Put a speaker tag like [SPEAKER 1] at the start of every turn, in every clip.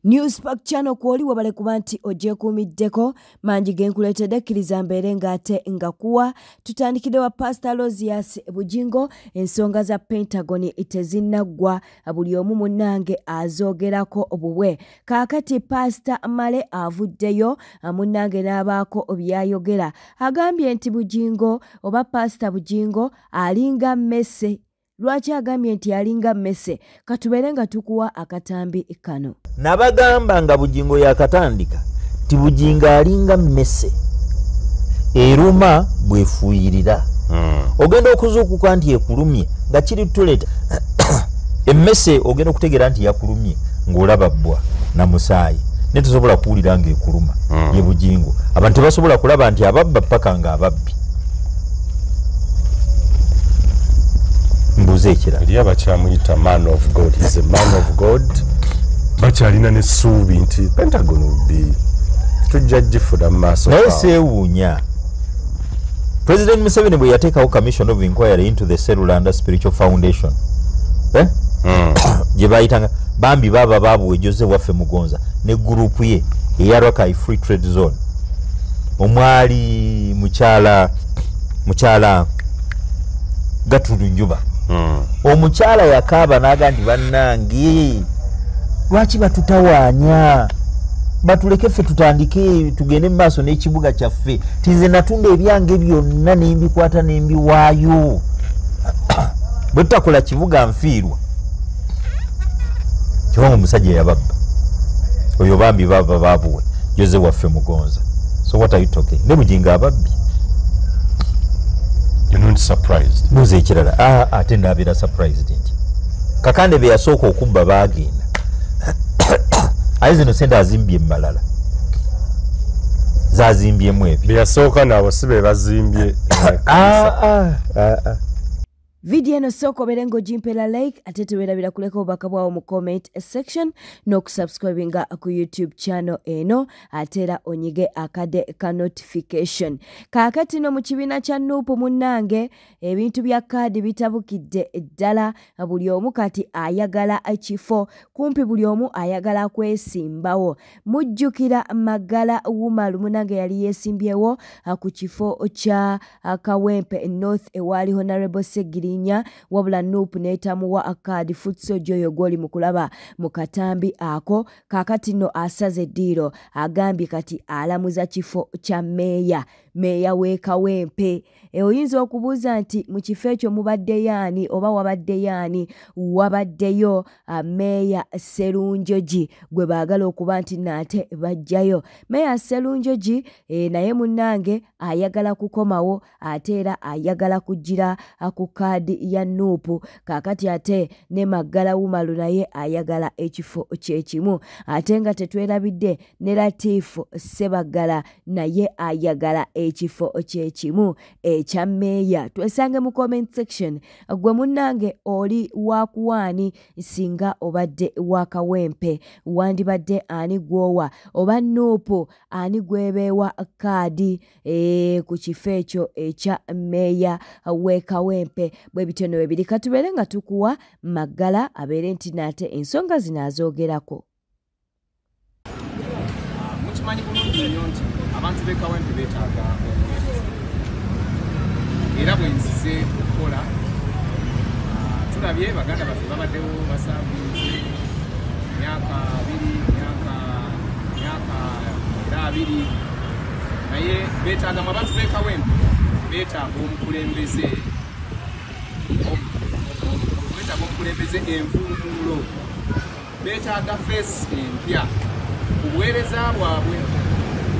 [SPEAKER 1] Newspark channel kwoli wabale kubanti oje kumiddeko manji genkuletedde kkiriza mbeere ng'ate nga kuwa tutandikidde wa Pastor Lozias Bujingo ensonga za Pentagon tezinnaggwa buli omu munnange azoogerako obubwe kaakati Pastor Male avuddeyo munnange n'abaako byayogera agambye nti Bujingo oba Pastor Bujingo alinga Messe. Lwaki agambye nti alinga Messe katubere nga tukuwa akatambi kano
[SPEAKER 2] nabagamba nga Bujingo yakatandika ti Bujingo alinga Messe eruma bwefuuyirira ogenda okuzuukuka nti ekulumye nga kiri tuleta emmesse ogenda okutegera nti yakulumye ng'olaba bbwa na musaayi ne tusobola kuwulira ng'ekuluma ye Bujingo abantu tebasobola kulaba nti ababba paka nga ababbi mbuze ekira
[SPEAKER 3] eriya bakyamuyita man of God. He's a man of God. Bakyalina n'essuubi nti Pentagon will be tujja gifuda mu maaso
[SPEAKER 2] naye seewuunya President Museveni bwe yateekawo commission of inquiry into the cellular and spiritual foundation gye bayitanga bambi baba baabuwe Joseph waffe Mugonza ne gurupu ye eya Rakai Free Trade Zone omwali mukyala Gatulu Njuba omukyala yakaaba n'aga nti bannange lwaki batutawaanya batuleke ffe tutandike tugende mu maaso n'ekibuga kyaffe tinze natunda ebyange byonna nembikwata nembiwaayo bwe tutakola kibuga nfiirwa kubanga omusajja yababba oyo bambi baba baabuwe Joseph waffe Mugonza. So what are you talking? Ne Bujingo ababbi.
[SPEAKER 3] You're not surprised.
[SPEAKER 2] Muze ekirala ate ndabeera surprised nti Kakande be yasooka okubba baagenda aye zino sente azimbye malala zazimbyemu ebyo
[SPEAKER 3] be yasooka nabo si be bazimbye
[SPEAKER 1] Video eno soko berengo jimpela like ate tuwerabira kuleka obubaka bwawo mu comment section n'okusubscribinga ku YouTube channel eno atera onyige akade ka notification. Kaakati no mu kibiina kya Nuupu munnange ebintu bya kaadi bitabukidde eddala buli omu kati ayagala ekifo kumpi buli omu ayagala kwesimbawo. Mujjukira Magala Wumalu munnange yali yeesimbyewo ku kifo kya Kawempe North ewali Honorable Segiri wabula Nuupu neetamuwa akaadi futso joyo goli mukulaba mu katambi ako kaakati no asaze eddiiro agambye kati alamuza kifo kya meeya w'e Kawempe. Oyinza okubuuza nti mu kifo ekyo mubadde yaani oba wabadde yaani wabaddeyo Meeya Sserunjogi gwe baagala okuba nti naate bajjayo. Meeya Sserunjogi naye munnange ayagala kukomawo ate era ayagala kugira ku kaadi ya Nuupu kaakati ate ne Magala Wumalu naye ayagala ekifo kyekimu ate nga tetwerabidde ne Latifu Sebagala naye ayagala ekifo kyekimu ekya Meeya. Twesange mu comment section gwe munnange oli wakuwaani singa obadde wa Kawempe wandibadde ani gwowa oba Nuupu ani gwebeewa kaadi ku kifo ekyo ekya Meeya w'e Kawempe. Bwe bitono bibiri katubere nga tukuwa Magala abeere nti naate ensonga zinazoogerako.
[SPEAKER 4] Mukimanyi bulungi nnyo nti abantu b'e Kawempe beetaaga era bwe nzize okukola tulabye baganda baffe babaddewo basaabuze myaka 2 naye beetaaga mu abantu b'e Kawempe beetaaga omukulembeze envumbulo beetaaga feesi empya ku buweereza bwabwe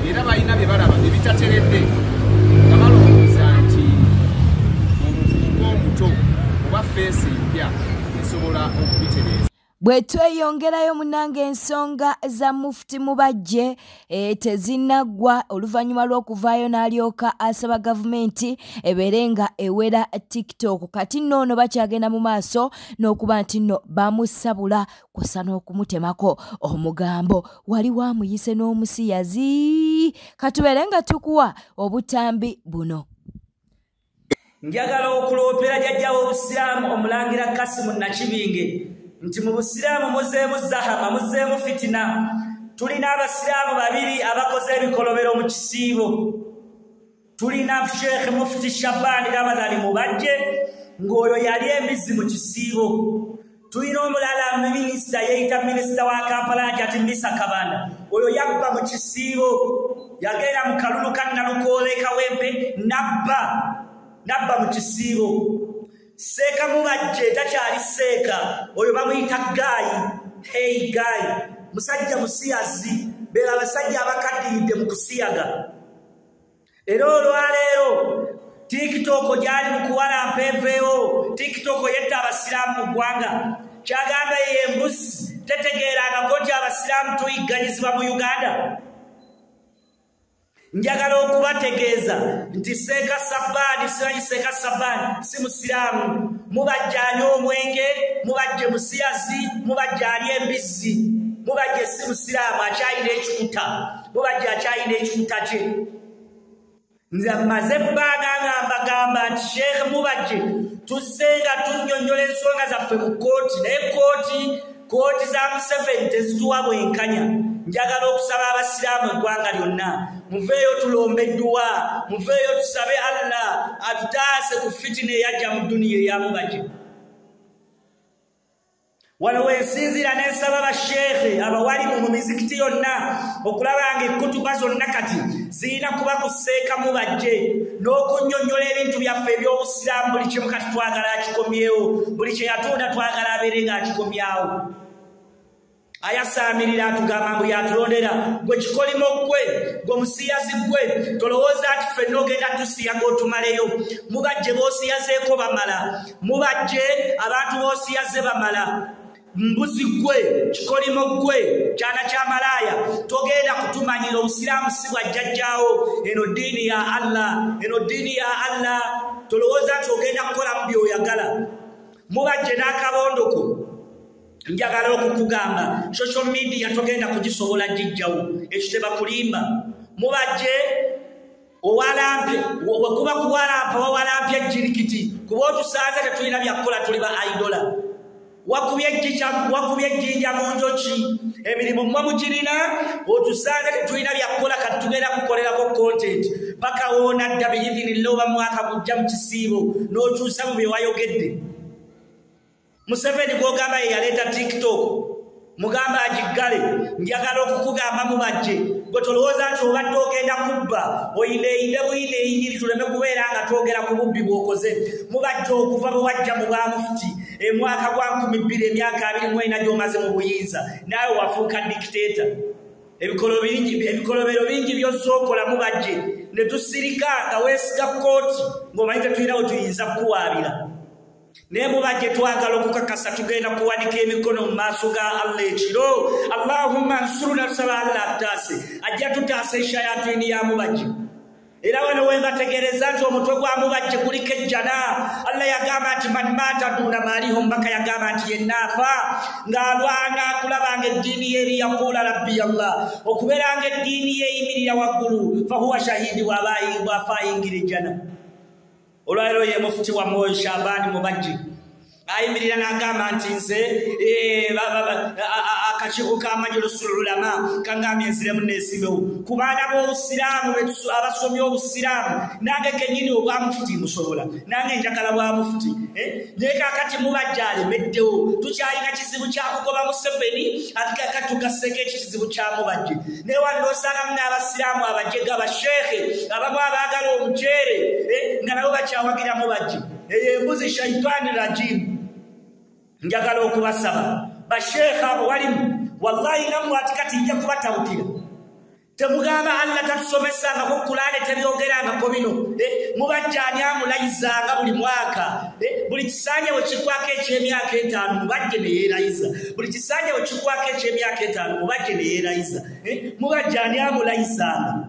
[SPEAKER 4] era balina bye balaba ebitateredde nga balowooza nti omuvubuka omuto oba feesi empya esobola okubitereeza.
[SPEAKER 1] Bwe tweyongerayo munnange ensonga za Mufti Mubajje tezinnaggwa oluvannyuma lw'okuvaayo n'alyoka asaba gavumenti ebeere nga ewera TikTok kati nno ono bakyagenda mu maaso n'okuba nti nno bamusabula kw'ossa n'okumutemako omugambo wali wamuyise n'omusiyazi katubeere nga tukuwa obutambi buno.
[SPEAKER 5] Njagala okuloopera jjajja w'Obusiraamu Omulangira Kasimu Nakibinge nti mu busiraamu muzeemu zahama muzeemu fitina. Tulina abasiraamu babiri abakoze ebikolobero mu kisiibo. Tulina Sheikh Mufti Shabani Ramadhani Mubajje ng'oyo yali embizzi mu kisiibo. Tulina omulala minisita yeeyita minisita wa Kampala ati Misa Kabanda. Oyo yabba mu kisiibo. Yagenda mu kalulu ka Nalukoole Kawempe nabba mu kisiibo. Seeka Mubajje takyali seeka. Oyo bamuyita Gaayi. Hey Gaayi. Musajja musiyazi. Beera abasajja abakaddiridde mu kusiyaga. Era olwaleero TikTok gyali mu kuwalampa eveewo. TikTok yetta abasiraamu mu ggwanga. Kyagamba ye embuzi tetegeerangako nti abasiraamu tuyigganyizibwa mu Uganda. Njagala okubategeeza nti Seeka Sabbani simanyi Seeka Sabbani si musiraamu. Mubajja anywa omwenge, mubajje musiyazi, mubajja ali embizzi. Mubajje si musiraamu akyayina ekikuta. Mubajje akyayina ekikuta kye. Nze mmaze ebbanga ngamba nti Sheikh Mubajje tuzze nga tunnyonnyola ensonga zaffe mu kkooti naye kooti za Museveni tezituwa bwenkanya. Njagala okusaba abasiraamu eggwanga lyonna muveeyo tulombe edduwa, muveeyo tusabe Allah atutaase ku fitina eyajja mu dduniya eya Mubajje. Wano wensinzira n'ensaba basheekhe abawalimu mu mizikiti yonna okulaba ng'ekkutuba zonna kati zirina kuba ku Seeka Mubajje n'okunnyonnyola ebintu byaffe eby'obusiraamu buli kimu kati twagala akikomyewo, buli kye yatunda twagala abeere ng'akikomyawo. Ayasaamirira atugamba mbu yatulondera gwe kikolimo ggwe gwe musiyazi ggwe tolowooza nti ffenna ogenda tusiyaga otumaleyo. Mubajje b'osiyazeeko bamala, Mubajje abantu b'osiyaze bamala. Mbuzi ggwe kikolimo ggwe kyana kya malaaya togenda kutumanyira obusiraamu si bwa jjajjaawo. Eno ddiini ya Allah, eno ddiini ya Allah. Tolowooza nti ogenda kukolamu by'oyagala. Mubajje n'akabondoko njagala okukugamba social media togenda kugisobola gijjawo, ekyo tebakulimba. Mubajje owalampe wekuba kuwalampa wawalampye ejjirikiti kuba otusanze tetulina byakukola tuli ba idola. Wakubye ejjinja mu njoki emirimu mwe mugirina otusanze tetulina byakukola kati tugenda kukolerako content paka woona dda biidhinillah oba mwaka gujja mu kisiibo n'okyusa mu bye wayogedde. Museveni gw'ogamba ye yaleeta TikTok mugamba agiggale. Njagala okukugamba Mubajje gwe tolowooza nti obadde ogenda kubba oyineyinde buyineyiniri tuleme kubeera nga twogera ku bubbi bw'okoze. Mubajje okuva bwe wajja mu bwamufuti emwaka gwa 2000 emyaka 24 gy'omaze mu buyinza naawe wafuuka dictator. Ebikolobero bingi by'osookola Mubajje ne tusirika nga weesiga kkooti ng'omanyi tetulina we tuyinza kukuwaabira. Naye Mubajje twagala okukakasa tugenda kuwanika emikono mu maaso ga Allah ekiro. Allahumma nsuruna tusaba Allah ataase ajja tutaasa eshayatini ya Mubajje. Era wano wembategereza nti omutwe gwa Mubajje guliko ejjana. Allah yagamba nti man maata duna maaliho mpaka yagamba nti yenna afa ng'alwana kulabanga eddiini ye eri yaquula rabbi Allah okubeeranga eddiini ye eyimirira waggulu fahuwa shahidi bw'afa ayingira ejjana. Olwaleero ye mufuti wa Moyo Shabani Mubajje ayimirira n'agamba nti nze akakiiko k'amajlisul ulama kangambye nziremu neesibewo ku baana b'obusiraamu abasomye obusiraamu nange kennyini obwa mufuti musobola nange njagala bwa mufuti naye kaakati Mubajje alemeddewo tukyalina kizibu kya kugoba Museveni ate kaakati tugasseeko ekizibu kya Mubajje. Naye wano osangamu n'abasiraamu abajega basheekhe abamu abaagala omuceere nga nabo bakyawagira Mubajje. Eyo embuzi shaitaani rajimu. Njagala okubasaba basheekha abo walimu wallahi nammwe ati kati nja kubatabukira. Temugamba Allah tatusomesangako Kulaani tebyogerangako bino. Mubajje ani amulayizanga buli mwaka. Buli kisanja bwe kikwako eky'emyaka 5 Mubajje ne yeerayiza. Buli kisanja bwe kikwako eky'emyaka 5 Mubajje ne yeerayiza. Mubajje ani amulayizanga.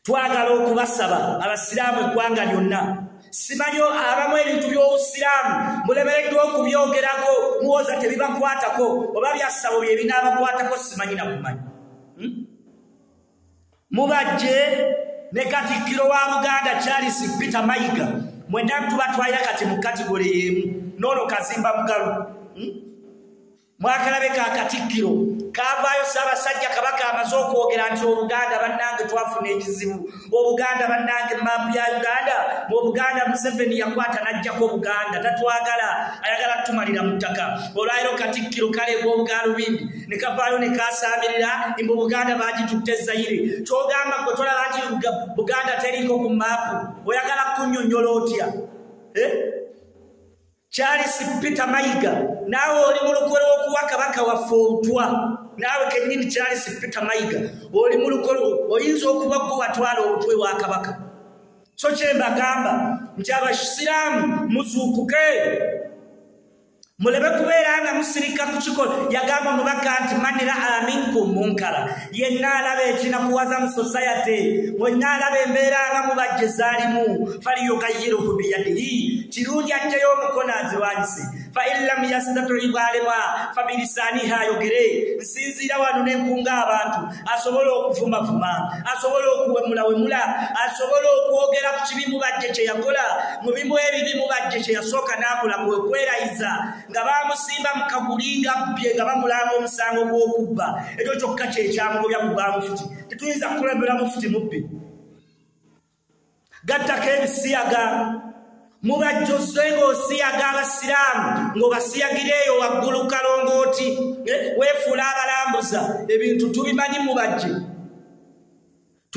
[SPEAKER 5] Twagala okubasaba abasiraamu eggwanga lyonna. Simanyo abamu ebintu by'obusiraamu mulemereddwa okubyogerako muwoza tebibakwatako oba byasabo bye binaabakwatako simanyi na kumanya. Mubajje ne Katikkiro wa Buganda Charles Peter Mayiga mwenna tubatwalira kati mu kategori y'emu n'ono Kazimba Mugalu mwakalabe ka Katikkiro kavaayo Ssaabasajja Kabaka amaze okwogera nti Obuganda bannange twafuna ekizibu, Obuganda bannange maapu ya Uganda, mu Buganda Museveni yakwata n'ajjako Obuganda tatwagala, ayagala tumalira mu ttaka. Olwaliro Katikkiro kaleebwa Obugalubindi ne kavaayo ne kasaabirira mbu Buganda bagitutte Zaire. Kyogamba gwe tolaba nti Buganda teriiko ku maapu, oyagala kunnyonnyola otya? Charles Peter Mayiga nawe oli mu lukolo okuwa Kabaka waffe otwa, nawe kennyini Charles Peter Mayiga oli mu lukolo oyinza okuba gwe watwala otwe wa Kabaka. So kye mbagamba nti Abasiraamu muzuukuke, mulebe kubeera nga musirika ku kikolo. Yagamba omubaka nti man raa minkum munkara, yenna alaba ekinakuwaza mu society, mwenna alaba embeera abamu bajje zaalimu faliyugayyiruhu biyadihi, kirungi ajjeyo omukono azirwanyise. Fa in lam yastati bwalema fabilisaanihi ayogere. Nsinziira wano ne nkunga abantu asobola okuvumavuma, asobola okuwemulawemula, asobola okwogera ku kibi mu bajje kye yakola, mu bimu ebibi mu bajje kye yasooka n'akola kwe kwerayiza nga bamusimba mu kagulinga bbye nga bamulanga omusango gw'okubba. Ekyo kyokka kye kyamugobya mu bwamufuti. Tetuyinza kulembera mufuti mubbi. Gattako ebisiyaga mubajjoze ng'osiyaga Abasiraamu ng'obasiyagireeyo waggulu kalongooti, weefuula abalambuza. Ebintu tubimanyi mu bajje.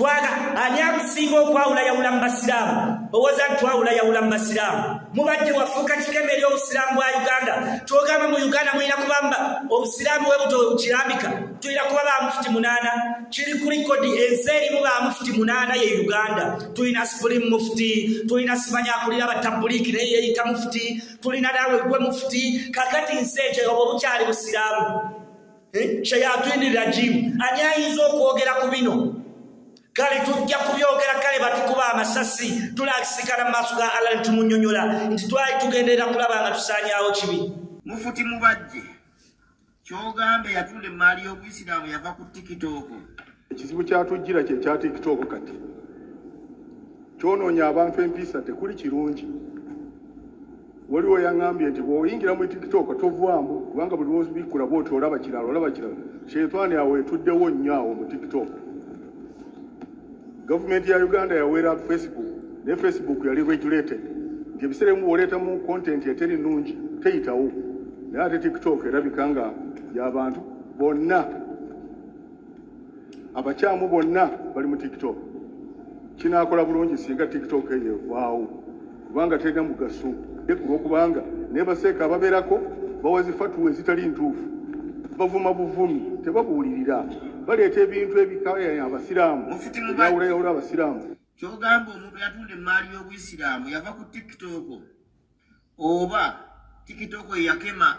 [SPEAKER 5] Ani akusinga okwawula yawula mu Basiraamu? Owooza nti twawula yawula mu Basiraamu? Mubajje wafuuka kikeme eri Obusiraamu bwa Uganda. Kyogamba mu Uganda mulina kubamba Obusiraamu bwe buto kirambika, tulina kuba ba mufuti 8. Kiri ku likodi ensi erimu ba mufuti 8 ye Uganda. Tulina Supreme Mufti, tulina simanya akulira Batabuliki naye yeeyita mufuti, tulina naawe gwe mufuti. Kakati nsi ekyo obwo bukyali Busiraamu. Shayatwini rajimu. Ani ayinza okwogera ku bino? Kale tujja kubyogera, kale batukuba amasasi, tulakisikana mu maaso ga Allah tumunyonyola nti twali tugenderera kulaba nga tusaanyaawo kibi.
[SPEAKER 6] Mufuti mubajje kyogambe yatunda emaali y'Obuyisiraamu yava ku TikTok.
[SPEAKER 7] Ekizibu kyatujjira kye kya TikTok kati kyonoonya abantu empisa tekuli kirungi. Waliwo yaŋŋambye nti bw'oyingira mu TikTok tovaamu, kubanga buli lw'obikkula bw'oti olaba kirala olaba kirala. Sheitani awo etuddewo nnyo awo mu TikTok. Government ya Uganda yawera Facebook, ne Facebook yali regulated. Nti ebiseera mu oleeta mu content eteri nnungi teyitawo. Naye ate TikTok erabikanga y'abantu bonna, abakyamu bonna bali mu TikTok. Kinaakola bulungi singa TikTok eyo waawo, kubanga terina mugaso. Olwokubanga ne baseeka ababeerako bawazi fatuwa ezitali ntuufu, bavuma buvumi, tebabuulirira. Baleeta ebintu ebikaya Abasiraamu, yawulayawula Abasiraamu.
[SPEAKER 6] Kyogamba omuntu yatunda emaali y'Obuyisiraamu yava ku TikTok, oba TikTok eyakema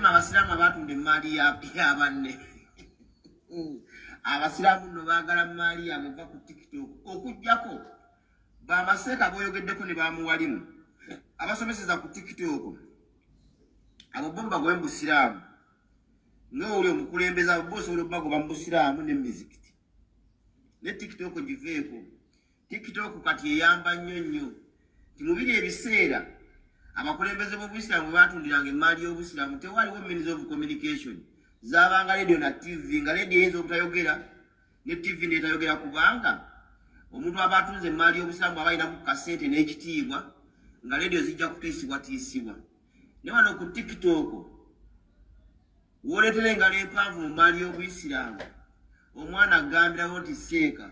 [SPEAKER 6] Abasiraamu abatunda emaali ya banne. Abasiraamu nno baagala emaali yaabwe eva ku TikTok. Okuggyako bamaseeka boyogeddeko ne bamuwalimu abasomeseza ku TikTok abo bomba gwe Busiraamu. Ng'oli omukulembeza abo bosobola okubagoba mu Busiraamu n'emizikiti. Ne TikTok giveeko. TikTok kati eyamba nnyo timubiri ebiseera abakulembeze b'Obusiraamu batundiranga emaali y'Obusiraamu tewaliwo means of communication. Zaabanga radio na TV, nga radio eyinza obutayogera ne TV netayogera kubanga omuntu abatunze emaali y'Obusiraamu aba alinamu kasente n'ekitiibwa nga radio zijja kutiisibwatiisibwa. Ne wano ku TikTok woleetera engalo empanvu mu maali y'Obuyisiraamu, omwana agambirawo nti seeka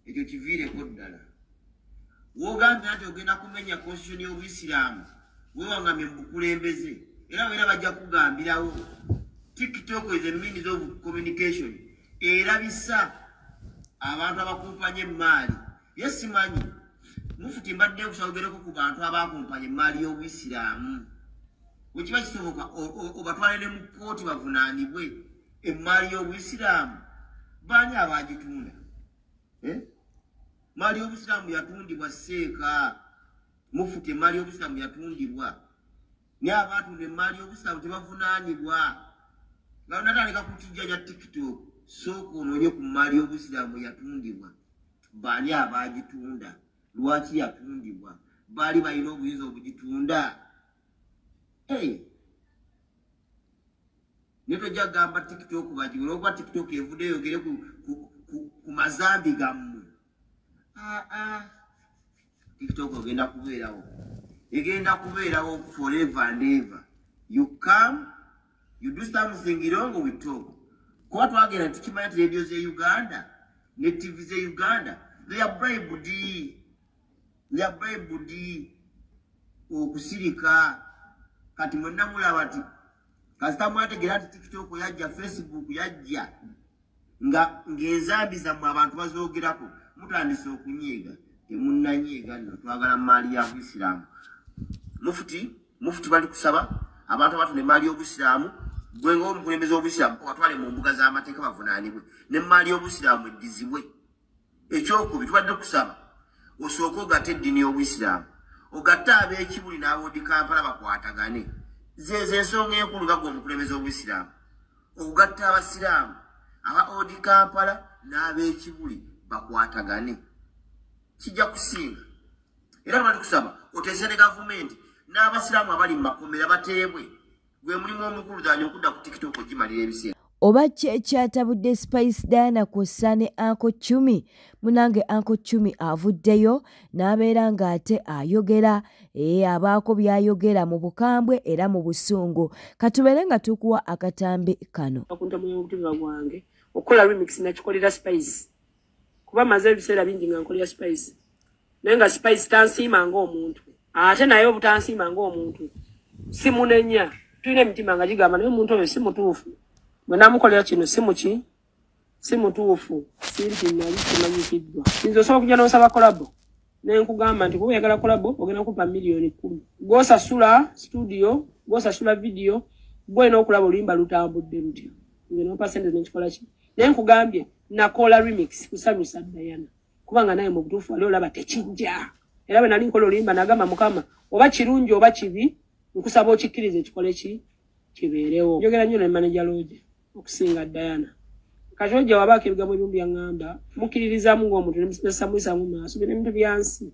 [SPEAKER 6] ekyo kiviireko ddala. Wogambye nti ogenda kumenya constitution y'Obuyisiraamu weewaŋŋamye mu bukulembeze era weera bajja kugambirawo. TikTok is a means of communication. Erabisa abantu abakumpanya emaali. Yes simanyi mufuti mbadde okusawogereko ku bantu abakumpanya emaali y'Obuyisiraamu. Wekiba kisoboka obatwale ne mu kkooti bavunaanibwe emaali y'Obuyisiraamu. Baani abagitunda? Emaali y'Obuyisiraamu yatundibwa seeka. Mufuti emaali y'Obuyisiraamu yatundibwa. Naye abatunda emaali y'Obuyisiraamu tebavunaanibwa. Nga unatandika kukijja TikTok sooka onoonye ku maali y'Obuyisiraamu yatundibwa. Baani abagitunda? Lwaki yatundibwa? Baali balina obuyinza obugitunda? Neto jagamba TikTok bajiwe okuba TikTok evudde yogere ku mazambi gammwe. TikTok ogenda kubeerawo. Egenda kubeerawo forever and ever. You come, you do something wrong with talk. Kwa twagera tukimanya radio ze Uganda, ne TV ze Uganda, they are bribed. They are bribed okusirika kati mwenda mulaba ati kasita mwategera ati TikTok yajja, Facebook yajja nga ngezambi zammwe abantu bazoogerako mutandise okunyiiga. Temunnanyiiga nno twagala maali ya Buisiraamu. Mufuti bali kusaba abantu abatune maali y'Obusiraamu gwe ng'omukulembeze w'Obusiraamu watwale mu mbuga z'amateeka bavunaanibwe ne maali y'Obusiraamu eddizibwe. Ekyokubi tubadde kusaba osooka ogatta eddiini y'Obusiraamu ogatte ab'ekibuli n'ab'Odi Kampala bakwatagane. Zezo ensonga enkulu nga gwe omukulembeze w'Obusiraamu okugatta abasiraamu aba Odi Kampala n'ab'ekibuli bakwatagane kijja kusinga. Era bali kusaba oteese ne gavumenti n'abasiraamu abali mu makomera bateebwe gwe mulimu omukulu ddala okudda ku TikTok ogimalira ebiseera.
[SPEAKER 1] Oba kyekyatabudde Spice Diana kw'ossa ne Uncle Chumi. Munange Uncle Chumi avuddeyo n'abeera ng'ate ayogera abaako by'ayogera mu bukambwe era mu busungu. Katubeere nga tukuwa akatambi kano.
[SPEAKER 8] Akunta mu mutima gwange okola remix nakikolera Spice. Kuba maze ebiseera bingi nga nkolera Spice. Naye nga Spice tansiima ng'omuntu. Ate naye obutansiima ng'omuntu. Simunenya. Tulina emitima nga gigamba naye omuntu oyo si mutuufu. Bwe namukolera kino si mutuufu. Sinti nali kimanyikiddwa. Nze osobola okujja n'osaba kolabo. Ne nkugamba nti kuba oyagala kolabo ogenda kupa miliyoni 10. Gw'osasula studio, gw'osasula video, gw'olina okulaba oluyimba lutambudde lutyo. Nze n'opa sente n'ekikola ki. Ne nkugambye nakola remix kusanyusa Diana. Kubanga naye mu butuufu wali olaba tekijja. Era bwe nali nkola oluyimba nagamba Mukama oba kirungi oba kibi nkusaba okikkirize ekikole kibeerewo. Njogera nnyo ne manager Lodge okusinga Diana. Kajojja wabaako ebigambo ebimu byaŋŋamba mukkiririzaamu ng'omuntu nemusamwisamu maaso ebintu byansi.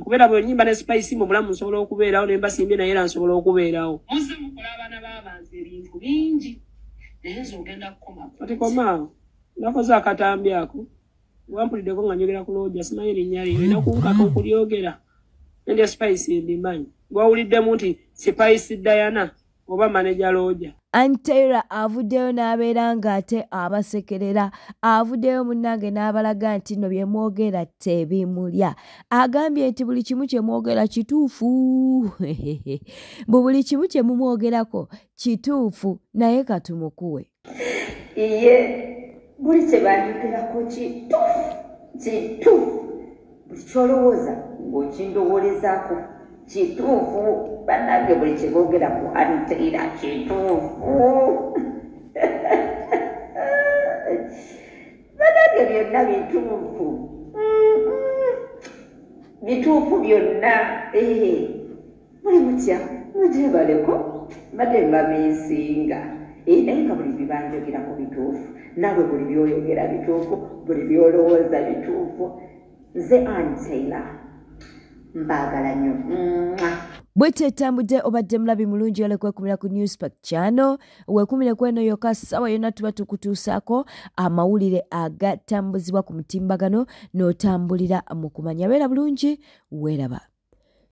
[SPEAKER 8] Kubeera bwe nnyimba ne Spice mu bulamu nsobola okubeerawo ne mbasimbye naye era nsobola okubeerawo. Muze mukola abaana b'abanzi ebintu bingi naye nze ogenda kukoma. Kati komaawo nakoze akatambi ako wampuliddeko nga njogera ku Lodge simanyi erinnya lye olina kunkaka okulyogera. Nende Spice ndimanyi. Gwawuliddemu nti Spice Diana oba manager Lodge.
[SPEAKER 1] Antera avuddeyo n'abeera ng'ate abasekerera. Avuddeyo munnange n'abalaga nti nno bye mwogera tebimulya. Agambye nti buli kimu kye mwogera kituufu. Buli kimu kye mumwogerako kituufu naye katumukuwe.
[SPEAKER 9] Buli kye banyogerako kituufu. Buli kyolowooza ng'okindowoolezaako kituufu. Bannange buli kye boogera ku Antera kituufu. Bannange byonna bituufu. Bituufu byonna. Muli mutya mugyebaleko mbadde mbabiisinga. Naye nga buli bibanjogerako bituufu. Nawe buli byoyogera bituufu. Buli byolowooza bituufu. Nze Antera mbaagala nnyo.
[SPEAKER 1] Bwete etambudde obadde mulabi mulungi olekwekumira ku Newspack channel. Wekumire kweno yokka ssaawa yonna tuba tukutuusaako amawulire agatambuzibwa ku mutimbagano n'otambulira mu kumanya. Beera bulungi, weeraba.